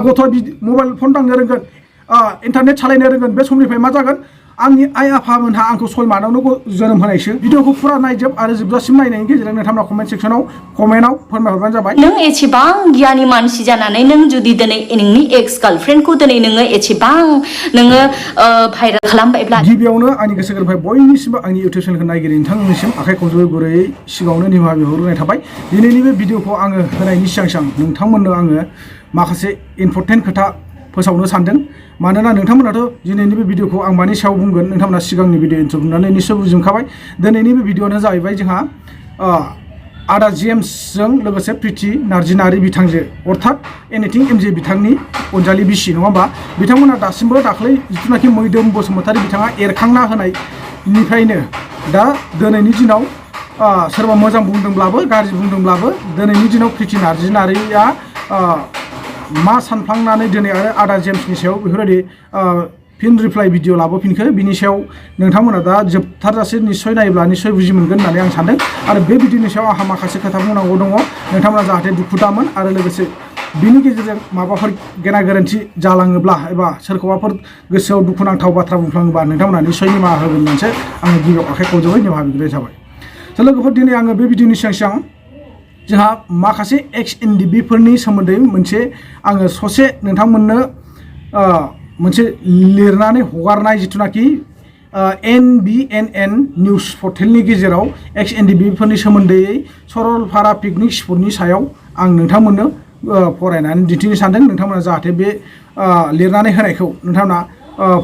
गथ'आ mobile phone दांनो रोंगोन इन्टारनेट सालायनो रोंगोन बे समनिफ्राय मा जागोन आंनि आइ आफामोनहा आंखौ 6 मानावनो जोनोम होनायसो भिडिअखौ फुरा नायजोब आरो जोबजासिम नायनायनि गेजेरजों नोंथांमोना कमेन्ट सेक्सनाव कमेन्टआव फोरमायहरबानो जाबाय नों एसेबां गियानि मानसि जानानै नों जुदि दिनै नोंनि एक्स गार्लफ्रेन्डखौ दिनै नोङो एसेबां नोङो भाइरेल खालामबायब्ला गिबियावनो आंनि गोसो गोरबोनिफ्राय बयनिसिमबो आंनि इउटिउब चेनेलखौ नायगिरि नोंथांमोननिसिम आखाइ खबजोबै गुरैयै सिगाङावनो निमाहा बिहरनाय थाबाय दिनैनि बे भिडिअखौ आङो होनायनि सिगां नोंथांमोननो आङो माखासे इम्परटेन्ट खोथा फोसावनो सानदों मानोना नोंथांमोनाथ' दिनैनि बे भिडिअखौ आं मानि सायाव बुंगोन नोंथांमोना सिगांनि भिडिअ इन्ट्र बुंनानै निश्चय बुजिमोनखाबाय दिनैनि बे भिडिअआनो जाहैबाय जोंहा आदा जेम्सजों लोगोसे प्रिथि नार्जिनारि बिथांजो अर्थात एनिथिं एमजे बिथांनि अनजालि बिसि नङा होमबा बिथांमोना दासिमबो दाख्लै जिथुनाखि मैदोम बसुमतारी बिथाङा एरखांना होनायनिफ्रायनो दा दिनैनि दिनाव सोरबा मोजां बुंदोंब्लाबो गाज्रि बुंदोंब्लाबो दिनैनि दिनाव प्रिथि नार्जिनारिया मा सानफ्लांनानै दिनै आरो आदा जेम्सनि सायाव बेफोरबायदि फिन रिप्लाइ भिडिअ लाबोफिनखो बिनि सायाव नोंथांमोना दा जोबथारजासे निश्चय नायोब्ला निश्चय बुजि मोनगोन होननानै आं सानदों आरो बे भिडिअनि सायाव आंहा माखासे खोथा बुंनांगौ दङ नोंथांमोना जाहाथे दुखु दामोन आरो लोगोसे बिनि गेजेरजों माबाफोर गेना गोरोन्थि जालाङोब्ला एबा सोरखौबाफोर गोसोआव दुखुनांथाव बाथ्रा बुंफ्लाङोबा नोंथांमोना निश्चय निमाहा होगोन होननानैसो आङो गिबियाव आखाइ खबजोबै निमाहा बिग्राय जाबाय लोगोफोर दिनै आङो बे भिडिअनि सिगां जोंहा माखासे एक्स एनडिबिफोरनि सोमोन्दै मोनसे आङो ससे नोंथांमोननो मोनसे लिरनानै हगारनाय जिथुनाखि NBNN निउस पर्टेलनि गेजेराव एक्स एनडिबिफोरनि सोमोन्दै सरलपारा पिकनिक स्पटनि सायाव आं नोंथांमोननो फरायनानै दिन्थिनो सानदों नोंथांमोना जाहाथे बे लिरनानै होनायखौ नोंथांमोना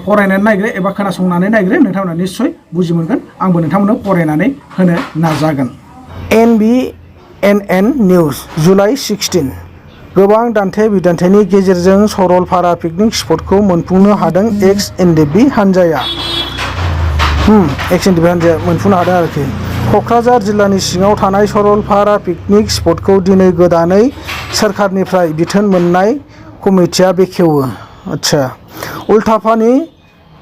फरायनानै नायग्रो एबा खोनासंनानै नायग्रो नोंथांमोना निश्चय बुजि मोनगोन आंबो नोंथांमोननो फरायनानै होनो नाजागोन NBNN निउस जुलाइ 16 गोबां दान्थे बिदान्थेनि गेजेरजों सरलपारा पिकनिक स्पटखौ मोनफुंनो हादों एक्स एनडिबि हान्जाया मोनफुंनो हादों आरोखि क'क्राझार जिल्लानि सिङाव थानाय सरलपारा पिकनिक स्पटखौ दिनै गोदानै सोरखारनिफ्राय बिथोन मोननाय कमिटिया बेखेवो आच्छा उल्थापानि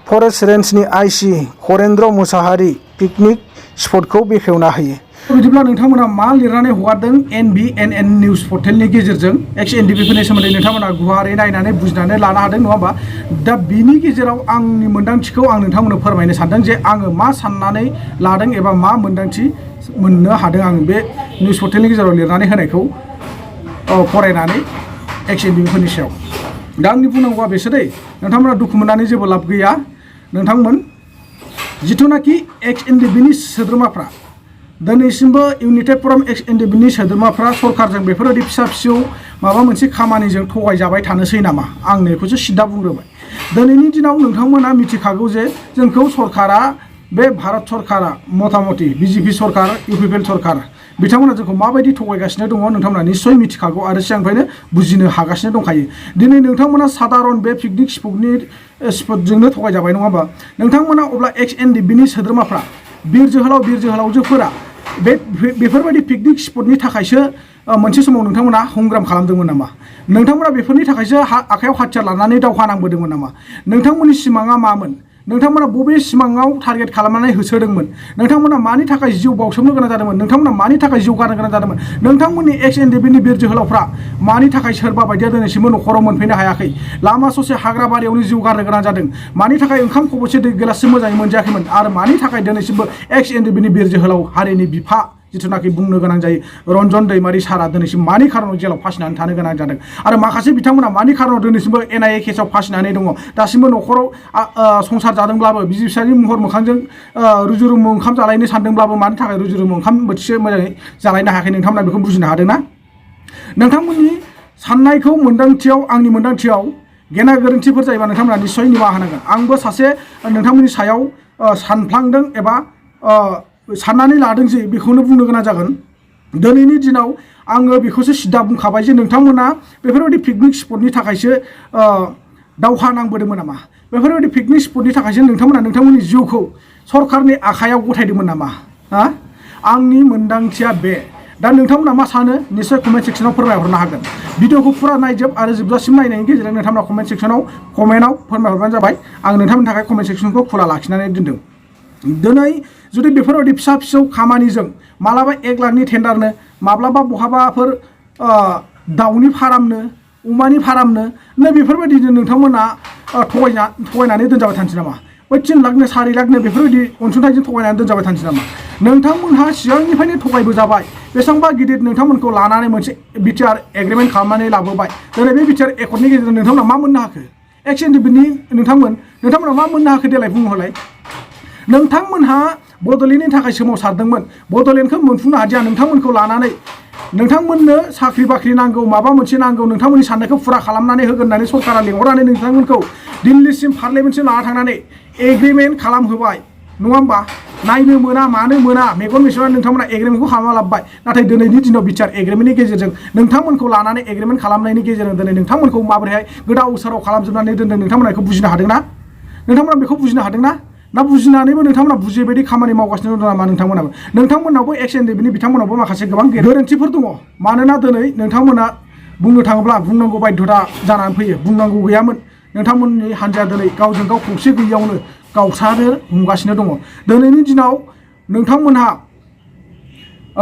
forest रेन्जनि IC Karendra Mushahary picnic स्पटखौ बेखेवना होयो बिदिब्ला नोंथांमोना मा लिरनानै हगारदों NBNN निउस पर्टेलनि गेजेरजों एक्स एनडिबिफोरनि सोमोन्दै नोंथांमोना गुवारै नायनानै बुजिनानै लानो हादों नङा होमबा दा बिनि गेजेराव आंनि मोन्दांथिखौ आं नोंथांमोननो फोरमायनो सानदों जे आङो मा साननानै लादों एबा मा मोन्दांथि मोननो हादों आं बे निउस पर्टेलनि गेजेराव लिरनानै होनायखौ फरायनानै एक्स एनडिबिफोरनि सायाव दा आंनि बुंनांगौआ बेसोरै नोंथांमोना दुखु मोननानै जेबो लाब गैया नोंथांमोन जिथुनाखि एक्स एनडिबिनि सोद्रोमाफ्रा दिनैसिमबो इउनाइटेड फराम एक्स एनडिबिनि सोद्रोमाफ्रा सरकारजों बेफोरबायदि फिसा फिसौ माबा मोनसे खामानिजों थगायजाबाय थानोसै नामा आं नैखौसो सिदा बुंग्रोबाय दिनैनि दिनाव नोंथांमोना मिथिखागौ जे जोंखौ सरकारा बे भारत सरकारा मथामथि बिजेपि सरकार इउपिपिएल सरकार बिथांमोना जोंखौ माबायदि थगायगासिनो दङ नोंथांमोना निश्चय मिथिखागौ आरो सिगांनिफ्रायनो बुजिनो हागासिनो दंखायो दिनै नोंथांमोना साधारन बे पिकनिक स्पटजोंनो थगायजाबाय नङा होमबा नोंथांमोना अब्ला एक्स एनडिबिनि सोद्रोमाफ्रा बिर जोहोलावजोफोरा बेफोरबायदि पिकनिक स्पटनि थाखायसो मोनसे समाव नोंथांमोना हंग्राम खालामदोंमोन नामा नोंथांमोना बेफोरनि थाखायसो आखायाव हाथियार लानानै दावहा नांबोदोंमोन नामा नोंथांमोननि सिमाङा मामोन नोंथांमोना बबे सिमाङाव टारगेट खालामनानै होसोदोंमोन नोंथांमोना मानि थाखाय जिउ बावसोमनो गोनां जादोंमोन नोंथांमोना मानि थाखाय जिउ गारनो गोनां जादोंमोन नोंथांमोननि एक्स एनडिबिनि बिर जोहोलावफ्रा मानि थाखाय सोरबा बायदिया दिनैसिमबो न'खराव मोनफैनो हायाखै लामा ससे हाग्रा बारियावनो जिउ गारनो गोनां जादों मानि थाखाय ओंखाम खबसे दै गिलाससे मोजाङै मोनजायाखैमोन आरो मानि थाखाय दिनैसिमबो एक्स एनडिबिनि बिर जोहोलाव हारिनि बिफा जिथुनाखि बुंनो गोनां जायो रन्जन दैमारि सारा दिनैसिम मानि खारनाव जेलाव फासिनानै थानो गोनां जादों आरो माखासे बिथांमोना मानि खारनाव दिनैसिमबो NIA केसाव फासिनानै दङ दासिमबो न'खराव संसार जादोंब्लाबो बिसि फिसायनि महर मोखांजों रुजु-रुमु ओंखाम जालायनो सानदोंब्लाबो मानि थाखाय रुजु-रुमु ओंखाम बोथिसे मोजाङै जालायनो हायाखै नोंथांमोना बेखौ बुजिनो हादोंना नोंथांमोननि साननायखौ आंनि मोन्दांथियाव गेना गोरोन्थिफोर जायोबा नोंथांमोना निश्चय निमाहा होनांगोन आंबो सासे नोंथांमोननि सायाव सानफ्लांदों एबा साननानै लादों जे बेखौनो बुंनो गोनां जागोन दिनैनि दिनाव आङो बेखौसो सिदा बुंखाबाय जे नोंथांमोना बेफोरबायदि पिकनिक स्पटनि थाखायसो दावहा नांबोदोंमोन नामा बेफोरबायदि पिकनिक स्पटनि थाखायसो नोंथांमोननि जिउखौ सरकारनि आखायाव गथायदोंमोन नामा आंनि मोन्दांथिया बे दा नोंथांमोना मा सानो निश्चय कमेन्ट सेक्सनाव फोरमायहरनो हागोन भिडिअखौ फुरा नायजोब आरो जोबजासिम नायनायनि गेजेरजों नोंथांमोना कमेन्ट सेक्सनाव कमेन्टआव फोरमायहरबानो जाबाय आं नोंथांमोननि थाखाय कमेन्ट सेक्सनखौ खुला लाखिनानै दोनदों दिनै जुदि बेफोरबायदि फिसा फिसौ खामानिजों मालाबा 1 लाखनि टेन्डारनो माब्लाबा बहाबाफोर दाउनि फारामनो अमानि फारामनो नै बेफोरबायदिनो नोंथांमोना थगायनानै दोनजाबाय थानोसै नामा? बै 3 लाखनो 4 लाखनो बेफोरबायदि अनसुंथाइजों थगायनानै दोनजाबाय थानोसै नामा? नोंथांमोनहा सिगांनिफ्रायनो थगायबोजाबाय बेसेबांबा गिदिर नोंथांमोनखौ लानानै मोनसे बिटिआर एग्रिमेन्ट खालामनानै लाबोबाय दिनै बे बिटिआर एकर्डनि गेजेरजों नोंथांमोना मा मोननो हाखो? एक्सएनडिबिनि नोंथांमोना मा मोननो हाखो देलाय बुंनो हलाय। नोंथांमोनहा बड'लेण्डनि थाखाय सोमावसारदोंमोन बड'लेण्डखौ मोनफुंनो हादिया नोंथांमोनखौ लानानै नोंथांमोननो साख्रि बाख्रि नांगौ माबा मोनसे नांगौ नोंथांमोननि साननायखौ फुरा खालामनानै होगोन होननानै सरकारा लेंहरनानै नोंथांमोनखौ दिल्लीसिम पार्लियामेन्टसिम लाना थांनानै एग्रिमेन्ट खालामहोबाय नङा होमबा? नायनो मोना मानो मोना मेगन मिसेबनानै नोंथांमोना एग्रिमेन्टखौ खालामना लाबोबाय नाथाय दिनैनि दिनाव बिटिआर एग्रिमेन्टनि गेजेरजों नोंथांमोनखौ लानानै एग्रिमेन्ट खालामनायनि गेजेरजों दिनै नोंथांमोनखौ माबोरैहाय गोदाव सोराव खालामजोबनानै दोनदों नोंथांमोना बेखौ बुजिनो हादोंना? नोंथांमोना बेखौ बुजिनो हादोंना? ना बुजिनानैबो नोंथांमोना बुजियै बायदि खामानि मावगासिनो दं नामा नोंथांमोनाबो एक्सएनडिबिनि बिथांमोनावबो माखासे गोबां गोरोन्थिफोर दङ मानोना दिनै नोंथांमोना बुंनो थाङोब्ला बुंनांगौ बाध्यता जानानै फैयो बुंनांगौ गैयामोन नोंथांमोननि हान्जाया दिनै गावजों गाव खौसे गैयैयावनो गावसारो हमगासिनो दङ दिनैनि दिनाव नोंथांमोनहा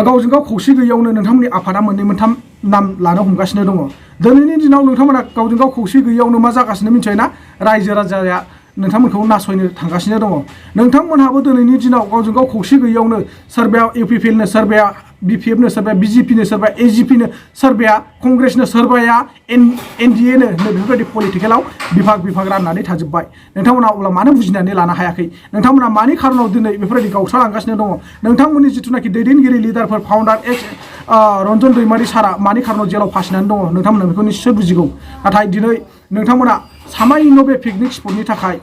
गावजों गाव खौसे गैयैयावनो नोंथांमोननि आफादा 2-3 नाम लानो हमगासिनो दङ दिनैनि दिनाव नोंथांमोना गावजों गाव खौसे गैयैयावनो मा जागासिनो मिथिबाय ना रायजो राजाया नोंथांमोनखौ नासयनो थांगासिनो दङ नोंथांमोनहाबो दिनैनि दिनाव गावजों गाव खौसे गैयैयावनो सोरबाया इउपिपिएलनो सोरबाया बिपिएफनो सोरबाया बिजेपिनो सोरबाया एजिपिनो सोरबाया कंग्रेसनो सोरबाया एनडिएनो बेफोरबायदि पलिटिकेलाव बिभाग राननानै थाजोब्बाय नोंथांमोना अब्ला मानो बुजिनानै लानो हायाखै नोंथांमोना मानि खारनाव दिनै बेफोरबायदि गावस्रालांगासिनो दङ नोंथांमोननि जिथुनाखि दैदेनगिरि लिडारफोर फाउन्डार रन्जन दैमारि सारा मानि खारनाव जेलाव फासिनानै दङ नोंथांमोना बेखौ निश्चय बुजिगौ नाथाय दिनै नोंथांमोना सामायन' बे पिकनिक स्पटनि थाखाय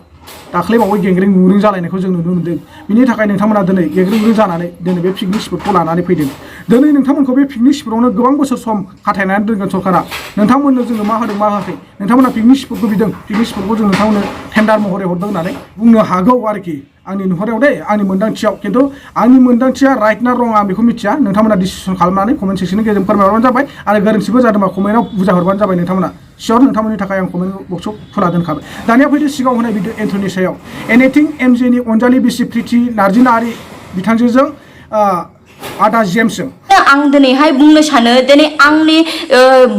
दाख्लैबावै गेंग्रें गुंग्रें जालायनायखौ जों नुनो मोन्दों बिनि थाखाय नोंथांमोना दिनै गेंग्रें गुंग्रें जानानै दिनै बे पिकनिक स्पटखौ लानानै फैदों दिनै नोंथांमोनखौ बे पिकनिक स्पटआवनो गोबां बोसोर सम खाथायनानै दोनगोन सरकारा नोंथांमोननो जोङो मा होदों मा होआखै नोंथांमोना पिकनिक स्पटखौ बिदों पिकनिक स्पटखौ जों नोंथांमोननो टेन्डार महरै हरदों होननानै बुंनो हागौ आरोखि आंनि नुहुरायाव दे आंनि मोन्दांथियाव खिन्थु आंनि मोन्दांथिया राइट ना रं आं बेखौ मिथिया नोंथांमोना डिसिसन खालामनानै कमेन्ट सेक्सननि गेजेरजों फोरमायहरबानो जाबाय आरो गोरोन्थिबो जादोंबा कमेन्टआव बुजाहरबानो जाबाय नोंथांमोना सियर नोंथांमोननि थाखाय आं कमेन्ट बक्सआव खुला दोनखाबाय दानिया फैदो सिगाङाव होनाय भिडिअ एन्थनि सायाव एनिथिं एमजेनि अनजालि बिसि प्रिति नार्जिनारि बिथांजोजों आदा जेम्सजों आं दिनैहाय बुंनो सानो दिनै आंनि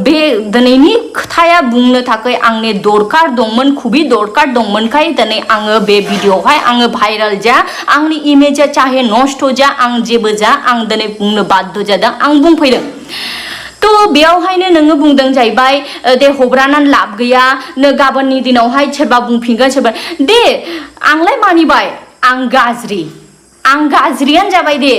बे दिनैनि खोथाया बुंनो थाखाय आंनि दरकार दंमोन खुबि दरकार दंमोनखाय दिनै आङो बे भिडिअआवहाय आङो भाइरेल जा आंनि इमेजआ चाहे नष्ट जा आं जेबो जा आं दिनै बुंनो बाध्य जादों आं बुंफैदों तो बेयावहायनो नोङो बुंदों जाहैबाय दे हब्रानानै लाब गैया नो गाबोननि दिनावहाय सोरबा बुंफिनगोन सोरबा दे आंलाय मानिबाय आं गाज्रियानो जाबाय दे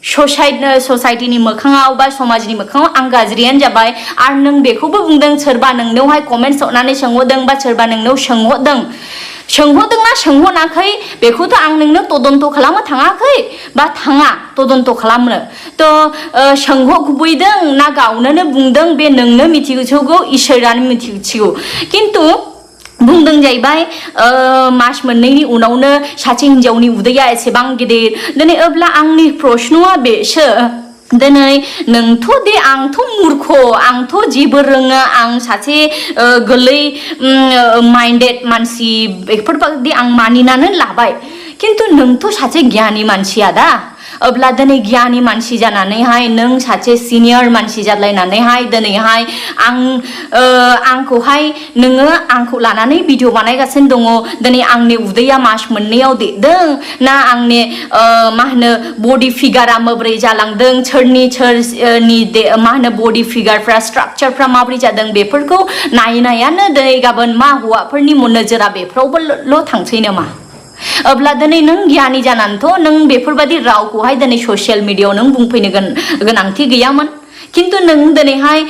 ससाइटिनि मोखाङाव बा समाजनि मोखाङाव आं गाज्रियानो जाबाय आरो नों बेखौबो बुंदों सोरबा नोंनावहाय कमेन्ट हरनानै सोंहरदों बा सोरबा नोंनाव सोंहरदोंना सोंहराखै बेखौथ' आं नोंनो तदन्त खालामनो थाङाखै बा थाङा तदन्त खालामनो तो सोंहरबोदों ना गावनो बुंदों बे नोंनो मिथिगौ इसोरानो मिथिगौ खिन्थु बुंदों जाहैबाय मास मोननैनि उनावनो सासे हिनजावनि उदैया एसेबां गिदिर दिनै अब्ला आंनि प्रश्नआ बेसो दिनै नोंथ' दे आंथ' मूर्ख आंथ' जेबो रोङा आं सासे गोरलै माइन्डेड मानसि बेफोरबायदि आं मानिनानै लाबाय खिन्थु नोंथ' सासे गियानि मानसिया दा अब्ला दिनै गियानि मानसि जानानैहाय नों सासे सिनियर मानसि जालायनानैहाय दिनैहाय आंखौहाय नोङो आंखौ लानानै भिडिअ बानायगासिनो दङ दिनै आंनि उदैया मास मोननैयाव देरदों ना आंनि मा होनो बडि फिगारा माबोरै जालांदों सोरनि मा होनो बडि फिगारफ्रा स्ट्राक्चारफ्रा माबोरै जादों बेफोरखौ नायनायानो दिनै गाबोन मा हौवाफोरनि नोजोरा बेफोरावबोल' थांसै नामा अब्ला दिनै नों गियानि जानानैथ' नों बेफोरबायदि रावखौहाय दिनै ससियेल मिडियायाव नों बुंफैनो गोनांथि गैयामोन खिन्थु नों दिनैहाय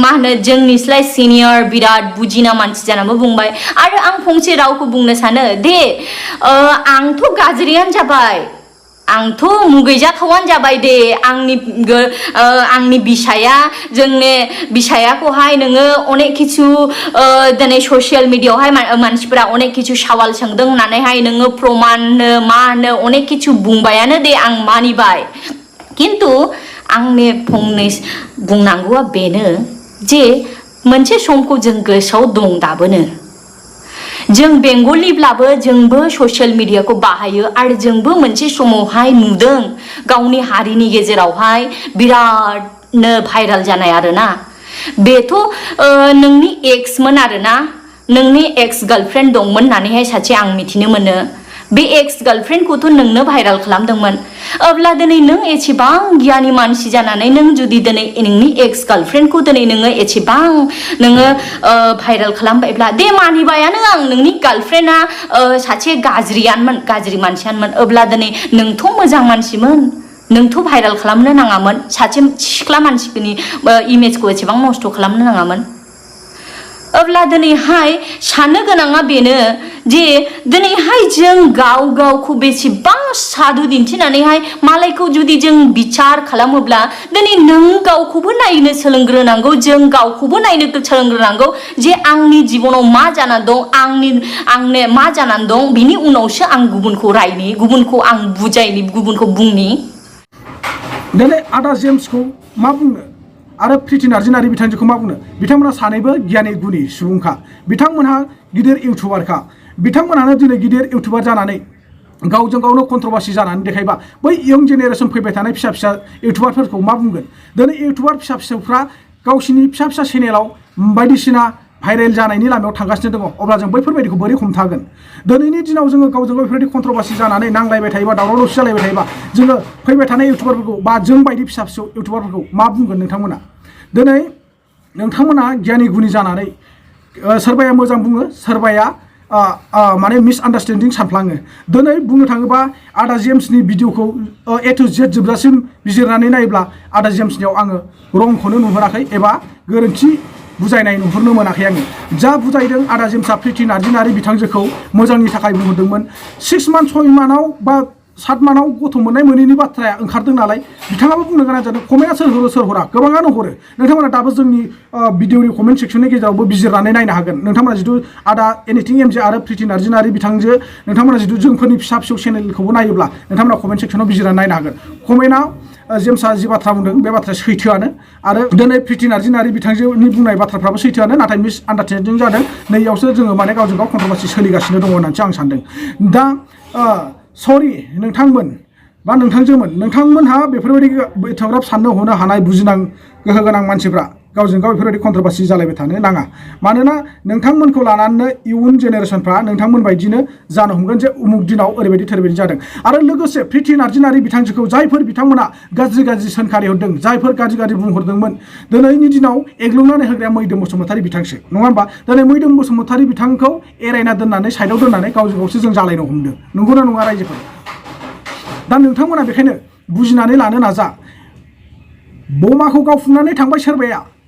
मा होनो जोंनिस्लाय सिनियर बिराद बुजिना मानसि जानानैबो बुंबाय आरो आं फंसे रावखौ बुंनो सानो दे आंथ' गाज्रियानो जाबाय आंथ' मुगैजाथावानो जाबाय दे आंनि बिसाया जोंनि बिसायाखौहाय नोङो अनेक किछु दिनै ससियेल मिडियायावहाय मानसिफोरा अनेक किछु सवाल सोंदों होननानैहाय नोङो प्रमान मा होनो अनेक किछु बुंबायानो दे आं मानिबाय खिन्थु आंनि फंनैसो बुंनांगौआ बेनो जे मोनसे समखौ जों गोसोआव दं दाबोनो जों बेंगलिब्लाबो जोंबो ससियेल मिडियाखौ बाहायो आरो जोंबो मोनसे समावहाय नुदों गावनि हारिनि गेजेरावहाय बिरादनो भाइरेल जानाय आरोना बेथ' नोंनि एक्समोन आरोना नोंनि एक्स गार्लफ्रेन्ड दंमोन होननानैहाय सासे आं मिथिनो मोनो बे एक्स गार्लफ्रेन्डखौथ' नोंनो भाइराल खालामदोंमोन अब्ला दिनै नों एसेबां गियानि मानसि जानानै नों जुदि दिनै नोंनि एक्स गार्लफ्रेन्डखौ दिनै नोङो एसेबां नोङो भाइराल खालामबायब्ला दे मानिबायानो आं नोंनि गार्लफ्रेन्डआ सासे गाज्रियानोमोन गाज्रि मानसियानोमोन अब्ला दिनै नोंथ' मोजां मानसिमोन नोंथ' भाइराल खालामनो नाङामोन सासे सिख्ला मानसिफोरनि इमेजखौ एसेबां नस्थ' खालामनो नाङामोन अब्ला दिनैहाय साननो गोनाङा बेनो जे दिनैहाय जों गाव गावखौ बेसेबां साधु दिन्थिनानैहाय मालायखौ जुदि जों बिचार खालामोब्ला दिनै नों गावखौबो नायनो सोलोंग्रोनांगौ जों गावखौबो नायनो सोलोंग्रोनांगौ जे आंनि जिबनाव मा जाना दं आंनो मा जानानै दं बिनि उनावसो आं गुबुनखौ रायनि गुबुनखौ आं बुजायनि गुबुनखौ बुंनि दिनै आदा जेम्सखौ मा बुंनो आरो प्रिति नार्जारि बिथांजोखौ मा बुंनो बिथांमोना सानैबो गियानि गुनि सुबुंखा बिथांमोनहा गिदिर इउटुबारखा बिथांमोनहानो दिनै गिदिर इउटुबार जानानै गावजों गावनो कन्ट्रभार्सि जानानै देखायबा बै इयं जेनेरेसन फैबाय थानाय फिसा फिसा इउटुबारफोरखौ मा बुंगोन दिनै इउटुबार फिसा फिसौफ्रा गावसिनि फिसा फिसा चेनेलाव बायदिसिना भाइरेल जानायनि लामायाव थांगासिनो दङ अब्ला जों बैफोरबायदिखौ बोरै हमथागोन दिनैनि दिनाव जोङो गावजों गाव बेफोरबायदि कन्ट्रभार्सि जानानै नांलायबाय थायोबा दावराव दावसि जालायबाय थायोबा जोङो फैबाय थानाय इउटुबारफोरखौ बा जों बायदि फिसा फिसौ इउटुबारफोरखौ मा बुंगोन नोंथांमोना दिनै नोंथांमोना गियानि गुनि जानानै सोरबाया मोजां बुङो सोरबाया माने मिसआन्डारस्टेन्डिं सानफ्लाङो दिनै बुंनो थाङोबा आदा जेम्सनि भिडिअखौ ए टु जेड जोबजासिम बिजिरनानै नायोब्ला आदा जेम्सनियाव आङो रंखौनो नुहुराखै एबा गोरोन्थि बुजायनाय नुहुरनो मोनाखै आङो जा बुजायदों आदा जेम्सआ प्रिति नार्जारि बिथांजोखौ मोजांनि थाखाय बुंहरदोंमोन 6 मान्थ 6 मान्थआव बा 7 मान्थआव गथ' मोननाय मोनैनि बाथ्राया ओंखारदों नालाय बिथाङाबो बुंनो गोनां जादों कमेन्टआ सोर हरो सोर हरा गोबाङानो हरो नोंथांमोना दाबो जोंनि भिडिअनि कमेन्ट सेक्सननि गेजेरावबो बिजिरनानै नायनो हागोन नोंथांमोना जिथु आदा एनिथिं एमजे आरो प्रिति नार्जारि बिथांजो नोंथांमोना जिथु जोंफोरनि फिसा फिसौ चेनेलखौबो नायोब्ला नोंथांमोना कमेन्ट सेक्सनाव बिजिरनानै नायनो हागोन कमेन्टआव जेम्सआ जि बाथ्रा बुंदों बे बाथ्राया सैथोआनो आरो दिनै प्रिति नार्जारि बिथांजोनि बुंनाय बाथ्राफ्राबो सैथोआनो नाथाय मिसआन्डारस्टेन्डिं जादों नैयावसो जोङो माने गावजों गाव कन्ट्रभार्सि सोलिगासिनो दङ होननानैसो आं सानदों दा सरि नोंथांमोन बा नोंथांजोमोन नोंथांमोनहा बेफोरबायदि एथ'ग्राब साननो हनो हानाय बुजिनां गोहो गोनां मानसिफ्रा गावजों गाव बेफोरबायदि कन्ट्रभार्सि जालायबाय थानो नाङा मानोना नोंथांमोनखौ लानानैनो इयुन जेनेरेसनफ्रा नोंथांमोन बायदिनो जानो हमगोन जे उमुक दिनाव ओरैबायदि थोरैबायदि जादों आरो लोगोसे प्रिति नार्जारि बिथांजोखौ जायफोर बिथांमोना गाज्रि गाज्रि सोंखारि हरदों जायफोर गाज्रि गाज्रि बुंहरदोंमोन दिनैनि दिनाव एग्लुंनानै होग्राया मैदोम बसुमतारि बिथांसो नङा होमबा दिनै मैदोम बसुमतारि बिथांखौ एरायना दोननानै साइडआव दोननानै गावजों गावसो जों जालायनो हमदों नंगौना नङा रायजोफोर दा नोंथांमोना बेखायनो बुजिनानै लानो नाजा बमाखौ गावफुंनानै थांबाय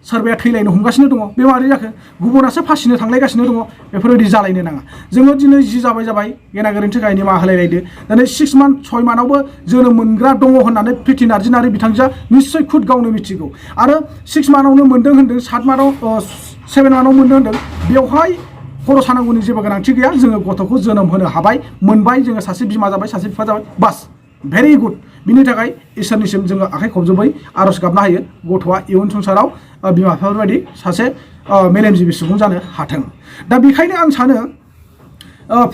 सोरबाया थैलायनो हमगासिनो दङ बे मारै जाखो गुबुनासो फासिनो थांलायगासिनो दङ बेफोरबायदि जालायनो नाङा जोङो दिनै जि जाबाय गेना गोरोन्थि गायनि मा होलायलायदो दिनै 6 मान्थ 6 मान्थआवबो जोनोम मोनग्रा दङ होननानै प्रिति नार्जारि बिथांजोआ निस्सय खुद गावनो मिथिगौ आरो 6 मान्थआवनो मोन्दों होन्दों 7 मान्थआव 7 मान्थआव मोन्दों होन्दों बेवहाय खर' सानांगौनि जेबो गोनांथि गैया जोङो गथ'खौ जोनोम होनो हाबाय मोनबाय जोङो सासे बिमा जाबाय सासे बिफा जाबाय बास भेरि गुड बिनि थाखाय इसोरनिसिम जोङो आखाइ खबजोबै आर'ज गाबनो हायो गथ'आ इयुन संसाराव बिमा बिफाफोरबायदि सासे मेलेमजिबि सुबुं जानो हाथों दा बेखायनो आं सानो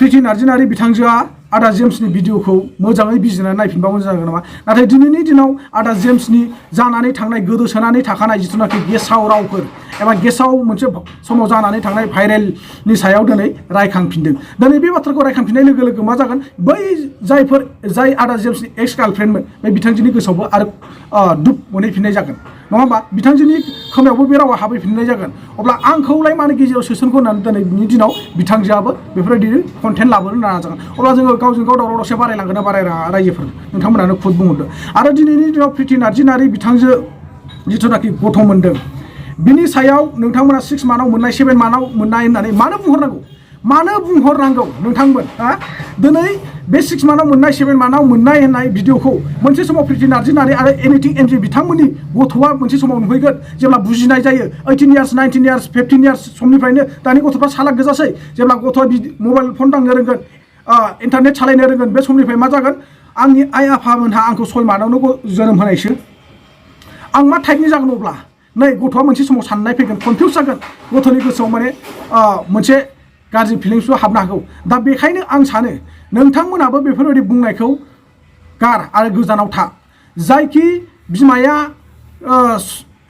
प्रिति नार्जारि बिथांजोआ आदा जेम्सनि भिडिअखौ मोजाङै बिजिरनानै नायफिनबा मोजां जागोन नामा नाथाय दिनैनि दिनाव आदा जेम्सनि जानानै थांनाय गोदोसोनानै थाखानाय जिथुनाखि गेसाव रावफोर एबा गेसाव मोनसे समाव जानानै थांनाय भाइरेलनि सायाव दिनै रायखांफिनदों दिनै बे बाथ्राखौ रायखांफिननाय लोगो लोगो मा जागोन बै जाय आदा जेम्सनि एक्स गार्लफ्रेन्डमोन बे बिथांजोनि गोसोआवबो आरो दुख मोनहैफिननाय जागोन नङा होमबा बिथांजोनि खोमायावबो बे रावा हाबहैफिननाय जागोन अब्ला आंखौलाय मानो गेजेराव सोसनखौ होननानै दिनैनि दिनाव बिथांजोआबो बेफोरबायदि कन्टेन्ट लाबोनो नाजागोन अब्ला जोङो गावजों गाव दावराव दावसि बारायलांगोन ना बारायलाङा रायजोफोर नोंथांमोनानो खुद बुंहरदो आरो दिनैनि दिनाव प्रिति नार्जारि बिथांजो जिथुनाखि गथ' मोनदों बिनि सायाव नोंथांमोना 6 मान्थआव मोननाय 7 मान्थआव मोननाय होननानै मानो बुंहरनांगौ नोंथांमोन दिनै बे 6 मान्थआव मोननाय 7 मान्थआव मोननाय होननाय भिडिअखौ मोनसे समाव प्रिति नार्जारि आरो एनिथिं एमजे बिथांमोननि गथ'आ मोनसे समाव नुहैगोन जेब्ला बुजिनाय जायो 18 इयार्स 19 इयार्स 15 इयार्स समनिफ्रायनो दानि गथ'फ्रा सालाक गोजासै जेब्ला गथ'आ मबाइल फन दांनो रोंगोन इन्टारनेट सालायनो रोंगोन बे समनिफ्राय मा जागोन आंनि आइ आफामोनहा आंखौ 6 मान्थआवनो जोनोम होनायसो आं मा टाइपनि जागोन अब्ला नै गथ'आ मोनसे समाव साननाय फैगोन कनफिउज जागोन गथ'नि गोसोआव माने मोनसे गाज्रि फिलिंसबो हाबनो हागौ दा बेखायनो आं सानो नोंथांमोनाबो बेफोरबायदि बुंनायखौ गार आरो गोजानाव था जायखि बिमाया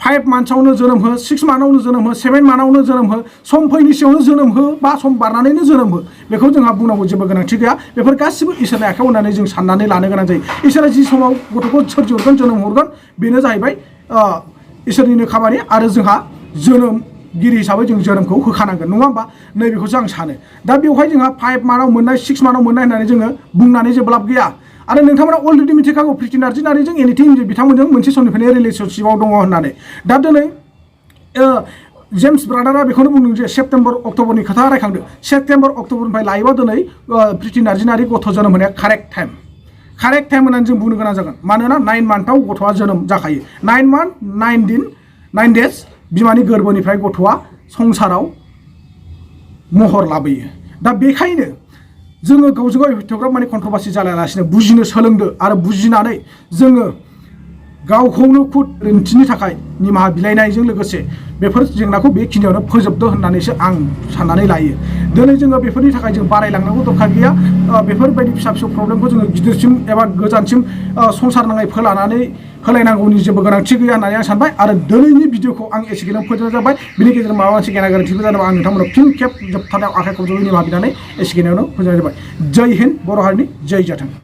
5 मान्थ्सआवनो जोनोम हो 6 मान्थआवनो जोनोम हो 7 मान्थआवनो जोनोम हो सम फैनि सिगाङावनो जोनोम हो बा सम बारनानैनो जोनोम हो बेखौ जोंहा बुंनांगौ जेबो गोनांथि गैया बेफोर गासिबो इसोरनि आखायाव होननानै जों साननानै लानो गोनां जायो इसोरा जि समाव गथ'खौ सोरजिहरगोन जोनोम हरगोन बेनो जाहैबाय इसोरनिनो खामानि आरो जोंहा जोनोमगिरि हिसाबै जों जोनोमखौ होखानांगोन नङा होमबा नैबेखौसो आं सानो दा बेवहाय जोंहा 5 मान्थआव मोननाय 6 मान्थआव मोननाय होननानै जोङो बुंनानै जेबो लाब गैया आरो नोंथांमोना अलरेडि मिथिखागौ प्रिति नार्जिजों एनिथिं बिथांमोनजों मोनसे समनिफ्रायनो रिलेशनशिपआव दङ होननानै दा दिनै जेम्स ब्रादारा बेखौनो बुंदों जे सेप्तेम्बर अक्ट'बरनि खोथा रायखांदों सेप्तेम्बर अक्ट'बरनिफ्राय लायोबा दिनै प्रिति नार्जिनारि गथ' जोनोम होनाया कारेक्ट टाइम होननानै जों बुंनो गोनां जागोन मानोना 9 मान्थआव गथ'आ जोनोम जाखायो 9 मान्थ 9 डेज बिमानि गोरबोनिफ्राय गथ'आ संसाराव महर लाबोयो दा बेखायनो जोङो गावजों गाव एथ'ग्राब माने कन्ट्रभार्सि जालायालासिनो बुजिनो सोलोंदो आरो बुजिनानै जोङो गावखौनो खुद गोरोन्थिनि थाखाय निमाहा बिलाइनायजों लोगोसे बेफोर जेंनाखौ बेखिनियावनो फोजोबदो होननानैसो आं साननानै लायो दिनै जोङो बेफोरनि थाखाय जों बारायलांनांगौ दरकार गैया बेफोरबायदि फिसा फिसौ प्रब्लेमखौ जोङो गिदिरसिम एबा गोजानसिम संसार नाङै होलायनांगौनि जेबो गोनांथि गैया होननानै आं सानबाय आरो दिनैनि भिडिअखौ आं एसेखिनियाव फोजोबनाय जाबाय बिनि गेजेराव माबा मोनसे गेना गोरोन्थिबो जादोंबा आं नोंथांमोनाव फिन खेब जोबथारनायाव आखाइ खबजों निमाहा बिनानै एसेखिनियावनो फोजोबनाय जाबाय जय हिन्द बर' हारिनि जय जाथों।